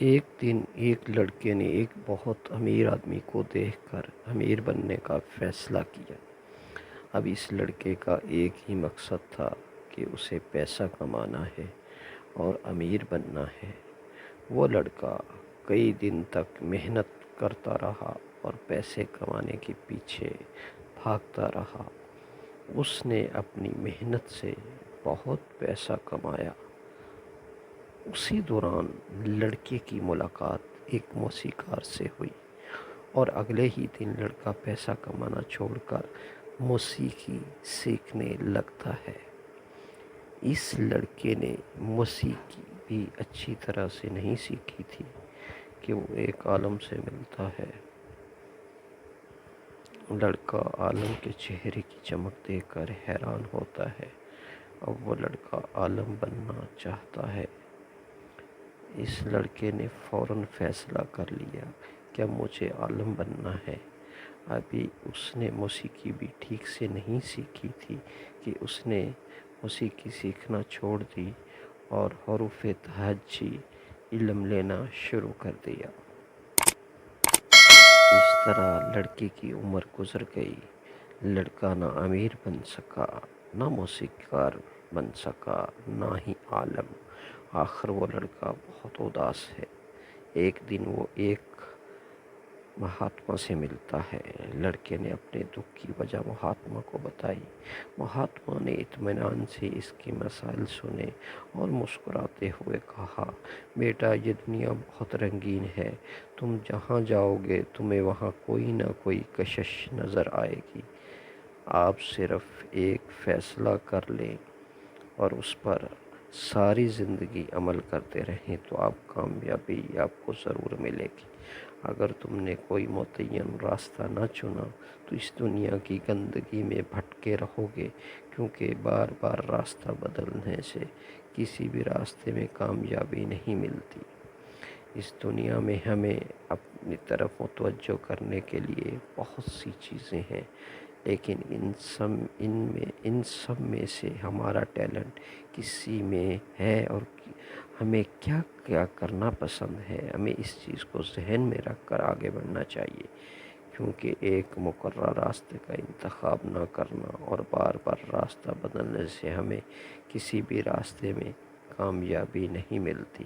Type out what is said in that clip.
ایک دن ایک لڑکے نے ایک بہت امیر آدمی کو دیکھ کر امیر بننے کا فیصلہ کیا۔ اب اس لڑکے کا ایک ہی مقصد تھا کہ اسے پیسہ کمانا ہے اور امیر بننا ہے۔ وہ لڑکا کئی دن تک محنت کرتا رہا اور پیسے کمانے کے پیچھے بھاگتا رہا۔ اس نے اپنی محنت سے بہت پیسہ کمایا۔ اسی دوران لڑکے کی ملاقات ایک موسیقار سے ہوئی اور اگلے ہی دن لڑکا پیسہ کمانا چھوڑ کر موسیقی سیکھنے لگتا ہے۔ اس لڑکے نے موسیقی بھی اچھی طرح سے نہیں سیکھی تھی کہ وہ ایک عالم سے ملتا ہے۔ لڑکا عالم کے چہرے کی چمک دیکھ کر حیران ہوتا ہے۔ اب وہ لڑکا عالم بننا چاہتا ہے۔ اس لڑکے نے فوراً فیصلہ کر لیا کہ مجھے عالم بننا ہے۔ ابھی اس نے موسیقی بھی ٹھیک سے نہیں سیکھی تھی کہ اس نے موسیقی سیکھنا چھوڑ دی اور حروف تہجی علم لینا شروع کر دیا۔ اس طرح لڑکے کی عمر گزر گئی۔ لڑکا نہ امیر بن سکا، نہ موسیقار بن سکا، نہ ہی عالم۔ آخر وہ لڑکا بہت اداس ہے۔ ایک دن وہ ایک مہاتما سے ملتا ہے۔ لڑکے نے اپنے دکھ کی وجہ مہاتما کو بتائی۔ مہاتما نے اطمینان سے اس کے مسائل سنے اور مسکراتے ہوئے کہا، بیٹا یہ دنیا بہت رنگین ہے، تم جہاں جاؤ گے تمہیں وہاں کوئی نہ کوئی کشش نظر آئے گی۔ آپ صرف ایک فیصلہ کر لیں اور اس پر ساری زندگی عمل کرتے رہیں تو کامیابی آپ کو ضرور ملے گی۔ اگر تم نے کوئی متعین راستہ نہ چنا تو اس دنیا کی گندگی میں بھٹکے رہو گے، کیونکہ بار بار راستہ بدلنے سے کسی بھی راستے میں کامیابی نہیں ملتی۔ اس دنیا میں ہمیں اپنی طرف متوجہ کرنے کے لیے بہت سی چیزیں ہیں، لیکن ان سب میں سے ہمارا ٹیلنٹ کسی میں ہے اور ہمیں کیا کیا کرنا پسند ہے، ہمیں اس چیز کو ذہن میں رکھ کر آگے بڑھنا چاہیے، کیونکہ ایک مقررہ راستے کا انتخاب نہ کرنا اور بار بار راستہ بدلنے سے ہمیں کسی بھی راستے میں کامیابی نہیں ملتی۔